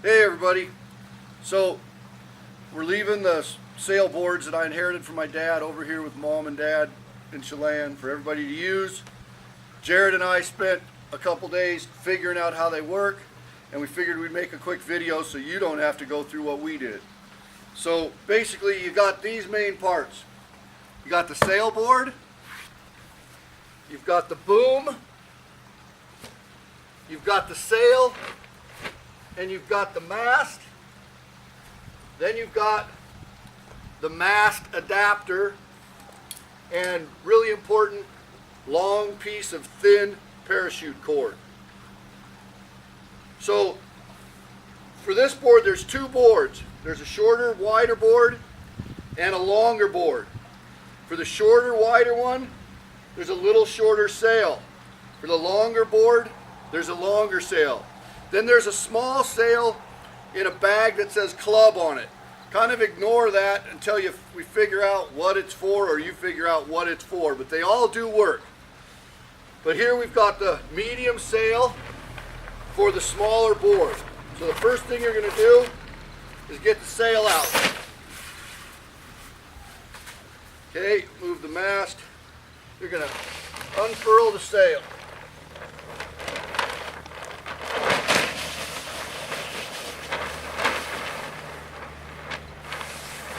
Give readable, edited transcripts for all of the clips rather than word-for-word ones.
Hey everybody, so we're leaving the sailboards that I inherited from my dad over here with mom and dad in Chelan for everybody to use. Jared and I spent a couple days figuring out how they work, and we figured we'd make a quick video so you don't have to go through what we did. So basically you got these main parts. You got the sailboard, you've got the boom, you've got the sail, and you've got the mast. Then you've got the mast adapter, and really important, long piece of thin parachute cord. So for this board there's two boards. There's a shorter, wider board and a longer board. For the shorter, wider one, there's a little shorter sail. For the longer board, there's a longer sail. Then there's a small sail in a bag that says club on it. Kind of ignore that until we figure out what it's for, or you figure out what it's for, but they all do work. But here we've got the medium sail for the smaller board. So the first thing you're going to do is get the sail out. Okay, move the mast. You're going to unfurl the sail.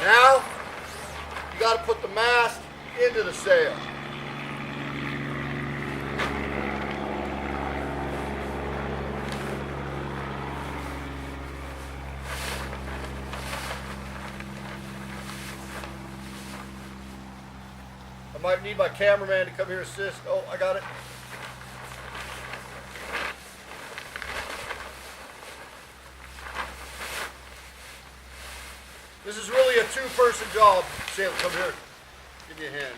Now, you got to put the mast into the sail. I might need my cameraman to come here and assist. Oh, I got it. This is really a two-person job. Sam, come here. Give me a hand.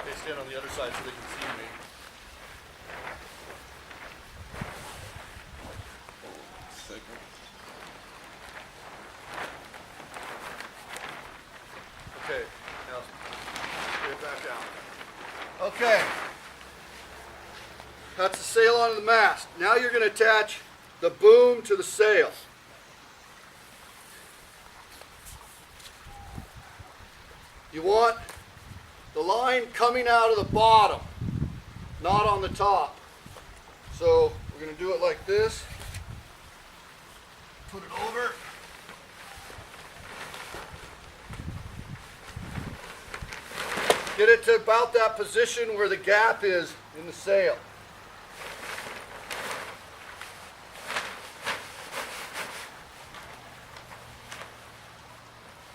Okay, stand on the other side so they can see me. Okay, now get it back out. Okay, that's the sail onto the mast. Now you're going to attach the boom to the sail. You want the line coming out of the bottom, not on the top. So we're going to do it like this. Put it over. Get it to about that position where the gap is in the sail.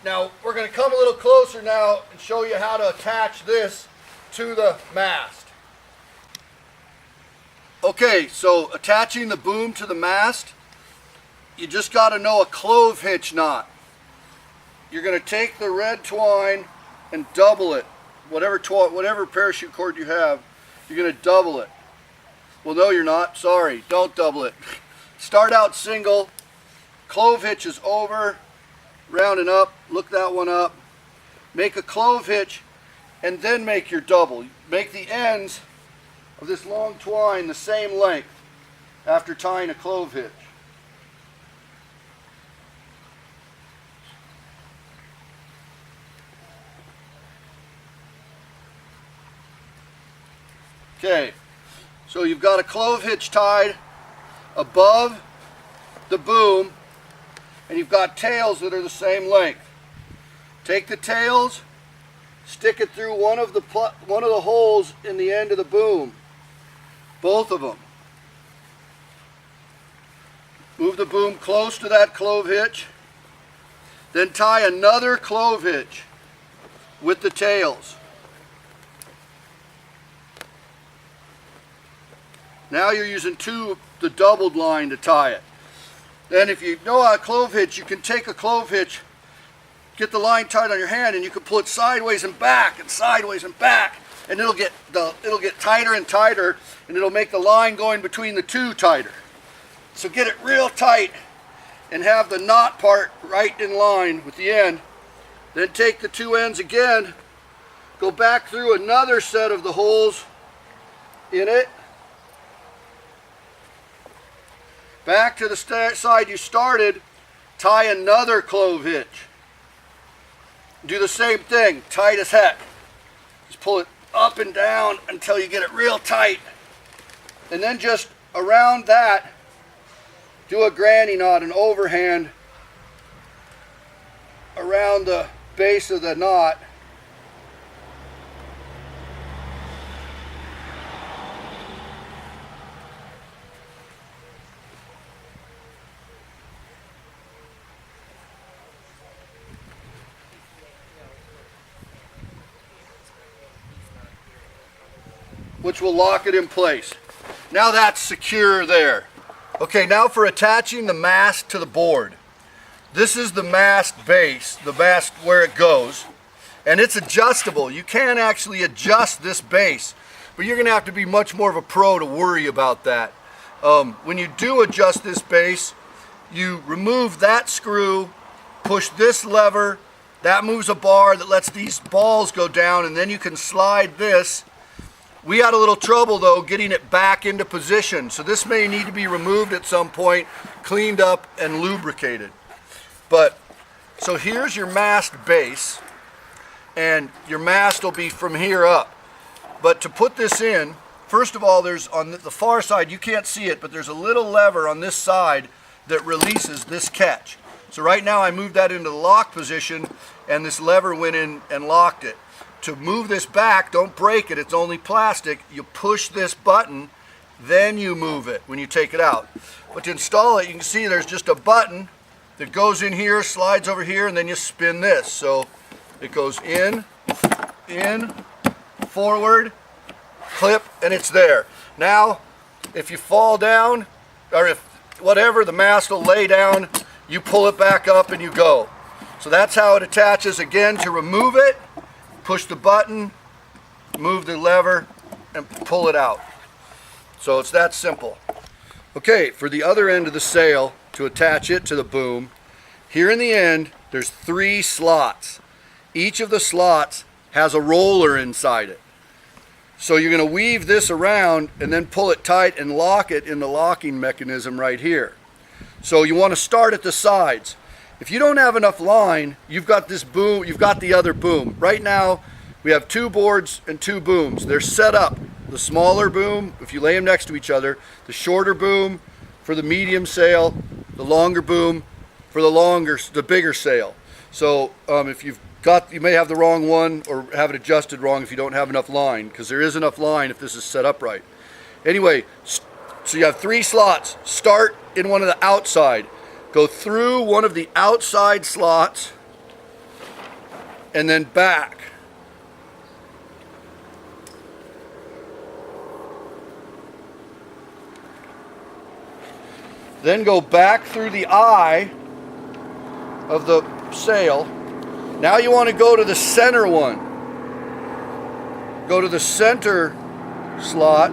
Now we're going to come a little closer now and show you how to attach this to the mast. Okay, so attaching the boom to the mast, you just got to know a clove hitch knot. You're going to take the red twine and double it. Whatever parachute cord you have, you're going to double it. Well, no, you're not. Sorry, don't double it. Start out single. Clove hitch is over. Rounding up. Look that one up. Make a clove hitch, and then make your double. Make the ends of this long twine the same length after tying a clove hitch. Okay, so you've got a clove hitch tied above the boom, and you've got tails that are the same length. Take the tails, stick it through one of the holes in the end of the boom, both of them. Move the boom close to that clove hitch, then tie another clove hitch with the tails. Now you're using the doubled line to tie it. Then if you know how a clove hitch, you can take a clove hitch, get the line tied on your hand, and you can pull it sideways and back and sideways and back, and it'll get tighter and tighter, and it'll make the line going between the two tighter. So get it real tight and have the knot part right in line with the end. Then take the two ends again, go back through another set of the holes in it, back to the side you started, tie another clove hitch. Do the same thing, tight as heck. Just pull it up and down until you get it real tight. And then just around that, do a granny knot, an overhand around the base of the knot. Which will lock it in place. Now that's secure there. Okay, now for attaching the mast to the board. This is the mast base, the mast where it goes, and it's adjustable. You can actually adjust this base, but you're going to have to be much more of a pro to worry about that. When you do adjust this base, you remove that screw, push this lever, that moves a bar that lets these balls go down, and then you can slide this. We had a little trouble though getting it back into position, so this may need to be removed at some point, cleaned up and lubricated. But so here's your mast base, and your mast will be from here up. But to put this in, first of all, there's on the far side, you can't see it, but there's a little lever on this side that releases this catch. So right now I moved that into the lock position, and this lever went in and locked it. To move this back, don't break it, it's only plastic. You push this button, then you move it when you take it out. But to install it, you can see there's just a button that goes in here, slides over here, and then you spin this. So it goes in, forward, clip, and it's there. Now, if you fall down, or if whatever, the mast will lay down, you pull it back up and you go. So that's how it attaches. Again, to remove it, push the button, move the lever, and pull it out. So it's that simple. Okay, for the other end of the sail, to attach it to the boom, here in the end, there's 3 slots. Each of the slots has a roller inside it. So you're going to weave this around and then pull it tight and lock it in the locking mechanism right here. So you want to start at the sides. If you don't have enough line, you've got this boom, you've got the other boom. Right now, we have 2 boards and 2 booms. They're set up. The smaller boom, if you lay them next to each other, the shorter boom for the medium sail, the longer boom for the bigger sail. So if you've got, you may have the wrong one or have it adjusted wrong if you don't have enough line, because there is enough line if this is set up right. Anyway, so you have 3 slots. Start in one of the outside. Go through one of the outside slots and then back. Then go back through the eye of the sail. Now you want to go to the center one. Go to the center slot.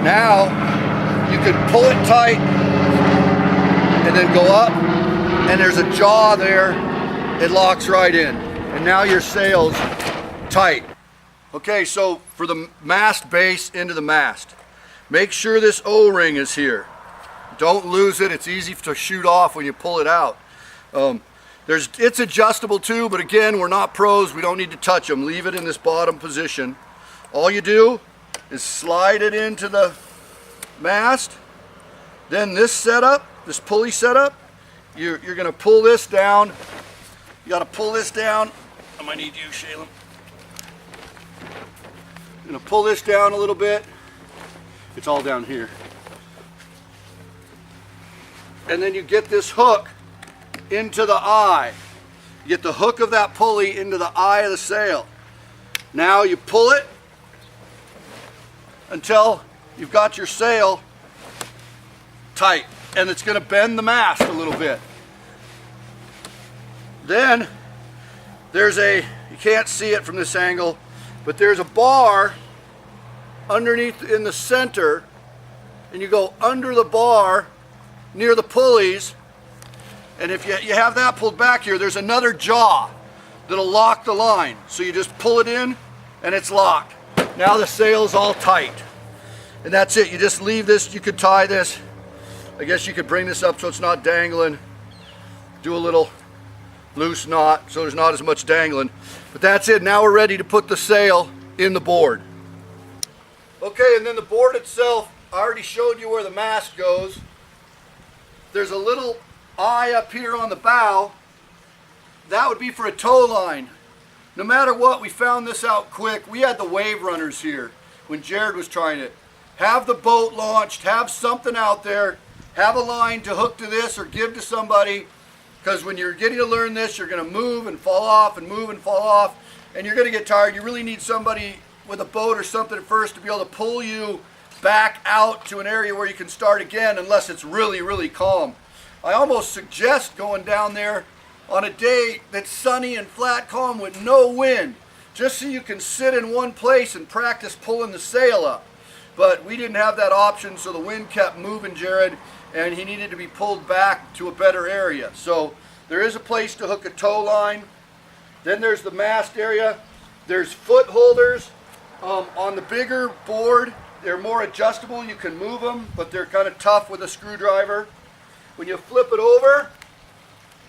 Now you can pull it tight and then go up, and there's a jaw there. It locks right in, and now your sail's tight. Okay, so for the mast base into the mast, make sure this O-ring is here. Don't lose it. It's easy to shoot off when you pull it out. It's adjustable too, but again, we're not pros. We don't need to touch them. Leave it in this bottom position. All you do is slide it into the mast. Then this setup, this pulley setup, you're going to pull this down. You got to pull this down. I might need you, Shaylin. I'm going to pull this down a little bit. It's all down here. And then you get this hook into the eye. You get the hook of that pulley into the eye of the sail. Now you pull it until you've got your sail tight, and it's going to bend the mast a little bit. Then there's you can't see it from this angle, but there's a bar underneath in the center, and you go under the bar near the pulleys, and if you have that pulled back here, there's another jaw that'll lock the line. So you just pull it in and it's locked. Now the sail's all tight. And that's it. You just leave this. You could tie this. I guess you could bring this up so it's not dangling. Do a little loose knot so there's not as much dangling. But that's it. Now we're ready to put the sail in the board. Okay, and then the board itself, I already showed you where the mast goes. There's a little eye up here on the bow. That would be for a tow line. No matter what, we found this out quick. We had the wave runners here when Jared was trying it. Have the boat launched, have something out there, have a line to hook to this or give to somebody, because when you're getting to learn this, you're going to move and fall off and move and fall off, and you're going to get tired. You really need somebody with a boat or something at first to be able to pull you back out to an area where you can start again, unless it's really, really calm. I almost suggest going down there on a day that's sunny and flat calm with no wind, just so you can sit in one place and practice pulling the sail up. But we didn't have that option, so the wind kept moving Jared, and he needed to be pulled back to a better area. So there is a place to hook a tow line. Then there's the mast area. There's foot holders on the bigger board. They're more adjustable. You can move them, but they're kind of tough with a screwdriver. When you flip it over,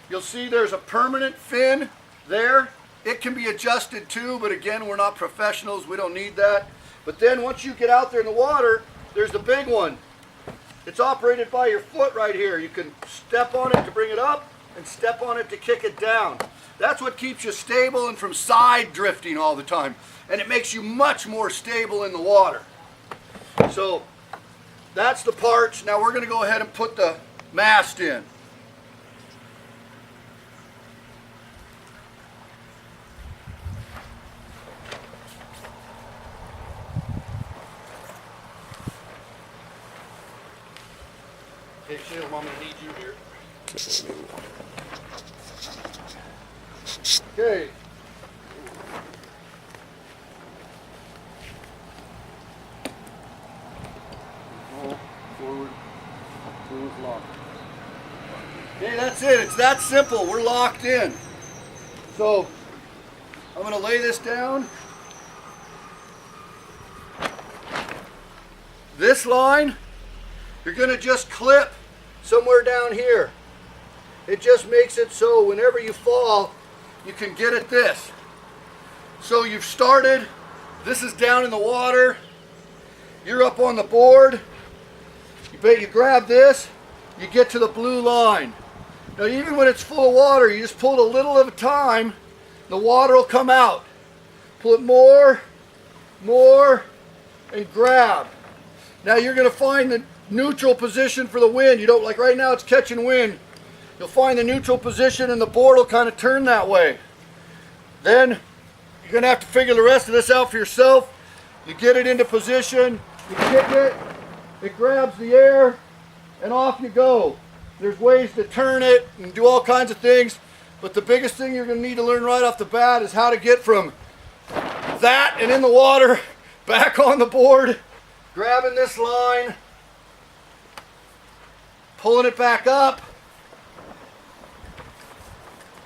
you'll see there's a permanent fin there. It can be adjusted too, but again, we're not professionals. We don't need that. But then once you get out there in the water, there's the big one. It's operated by your foot right here. You can step on it to bring it up and step on it to kick it down. That's what keeps you stable and from side drifting all the time. And it makes you much more stable in the water. So that's the parts. Now we're going to go ahead and put the mast in. Hey, Shale, I'm going to need you here. Okay. Forward, lock. Okay, that's it. It's that simple. We're locked in. So I'm going to lay this down. This line, you're going to just clip somewhere down here. It just makes it so whenever you fall, you can get at this. So you've started, this is down in the water, you're up on the board, you grab this, you get to the blue line. Now even when it's full of water, you just pull it a little at a time, the water will come out. Pull it more, and grab. Now you're going to find the neutral position for the wind. You don't, like right now it's catching wind. You'll find the neutral position and the board will kind of turn that way. Then you're going to have to figure the rest of this out for yourself. You get it into position, you kick it, it grabs the air, and off you go. There's ways to turn it and do all kinds of things, but the biggest thing you're going to need to learn right off the bat is how to get from that and in the water back on the board, grabbing this line, pulling it back up,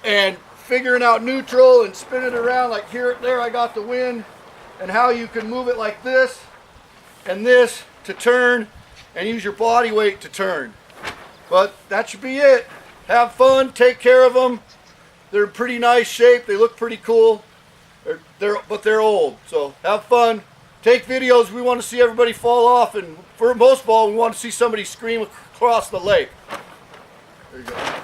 and figuring out neutral and spinning it around like here, there I got the wind, and how you can move it like this and this to turn and use your body weight to turn. But that should be it. Have fun, take care of them. They're in pretty nice shape, they look pretty cool, but they're old. So have fun, take videos. We want to see everybody fall off, and for most of all we want to see somebody scream across the lake. There you go.